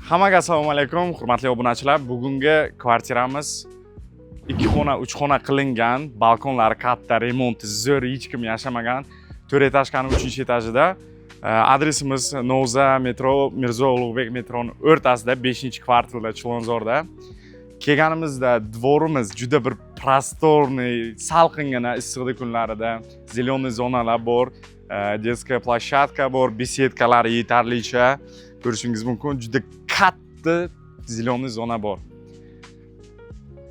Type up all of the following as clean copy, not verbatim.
Hammaga assalomu alaykum, hurmatli obunachilar. Bugungi kvartiramiz 2 xona, 3 xona qilingan, balkonlari katta, remonti zo'r, hech kim yashamagan 4 etajkani 3-etajida. Adresimiz Novza metro, Mirzo Ulug'bek metroning o'rtasida, 5-kvartilda, Chilonzorda. Kelganimizda dvorimiz juda bir prostorniy, salqingina issiqlik kunlarida, zeleniy zonalar bor, детская площадка bor, besedkalar yetarlicha. Ko'rishingiz mumkin, juda katta zeleniy zona bor.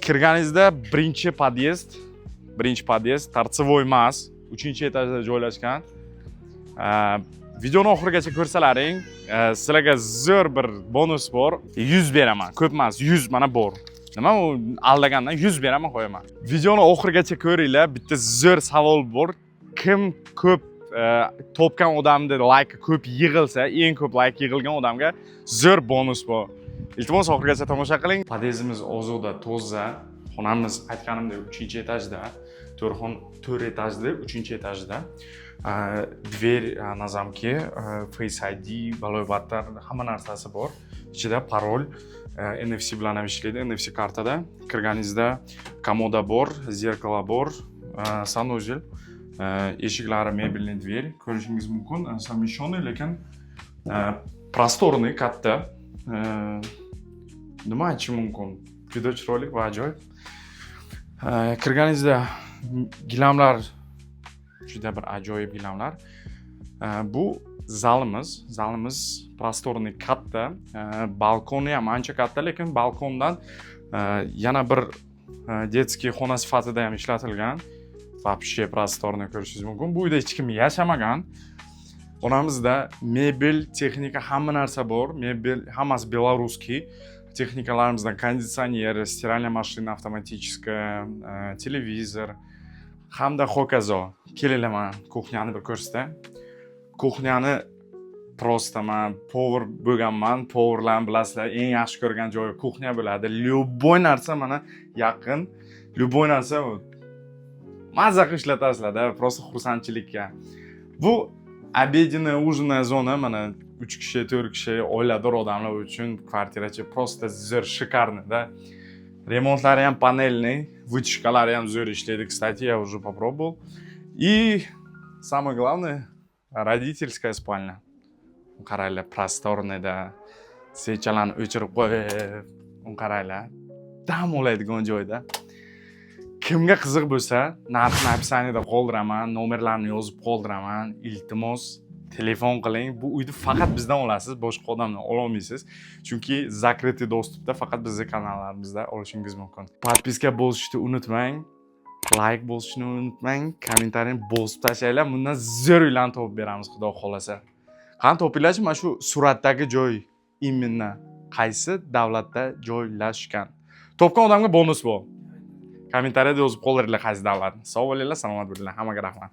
Kirganingizda birinchi pod'ezd, торцевой emas, 3-etajda joylashgan. Videoni oxirigacha ko'rsalaring, sizlarga zo'r bir bonus bor. 100 beraman, ko'p emas, 100 mana bor. Nima u aldagandan 100 beraman qo'yaman. Videoni oxirigacha ko'ringlar, bitta zo'r savol bor. Kim ko'p topgan odamda like ko'p yig'ilsa, eng ko'p like yig'ilgan odamga zo'r bonus bor. Iltimos oxirigacha tomosha qiling. Pod'ezdimiz ozoda, toza. Xonamiz aytganimdek 3-etajda, 4 etajda, 3-etajda. Dver na zamki, Face ID, balobatlar, hamma narsasi bor. Ichida parol, NFC bilan ham ishlaydi, NFC kartada. Kirganingizda komoda bor, zerkalo bor, sanuzel, eshiklari mebelniy dver. Ko'rishingiz mumkin, совмещенный, lekin prostorniy, katta. Nima aytishim mumkin? Juda chiroyli va ajoyib. Kirganingizda gilamlar juda bir ajoyib gilamlar. Bu zalimiz prostorniy, katta, balkoni ham ancha katta, lekin balkondan yana bir детский xona sifatida ham ishlatilgan. Вообще prostorniy ko'rishingiz mumkin. Bu uyda hech kim yashamagan. Xonamizda mebel, texnika, hamma narsa bor. Mebel hammasi beloruskiy. Texnikalarimizdan konditsioner, стиральная машина avtomatическая, televizor hamda hokazo. Kelinglar, mana kuxnyani bir ko'rsatay. Kuxnyani prosta men povor bo'lganman. Povorlarni bilasizlar, eng yaxshi ko'rgan joyi kuxnya bo'ladi. Любой narsa mana yaqin. Любой narsa mazza qilib ishlatasizlar-da, prosta xursandchilikka. Bu обеденная, ужинная zona, mana 3 kishi, 4 kishi oilador odamlar uchun kvartirachi prosta zo'r, shikarniy-da. Remontlari ham panelniy, вытяжкалari ham zo'r ishlaydi. Кстати, я уже попробовал. И самое главное, родительская спальня. Qaranglar, prostorniy-da. Svechalarni o'chirib qo'yib, qaranglar. Dam oladigan joyda. Kimga qiziq bo'lsa, narxni описаниеda qoldiraman, nomerlarni yozib qoldiraman. Iltimos, telefon qiling. Bu uyni faqat bizdan olasiz, boshqa odamdan ola olmaysiz. Chunki закрытый доступda faqat bizning kanallarimizda olishingiz mumkin. Podpiska bosishni unutmang, like bosishni unutmang, kommentariyni bosib tashlanglar. Bundan zo'r uylarni topib beramiz, xudo xolasa. Qani topinglarchi, mana shu suratdagi joy именно qaysi davlatda joylashgan. Topgan odamga bonus bor. Kommentariyada yozib qoldiringlar qaysi davlat. Sog' bo'linglar, salomat bo'linglar. Hammaga rahmat.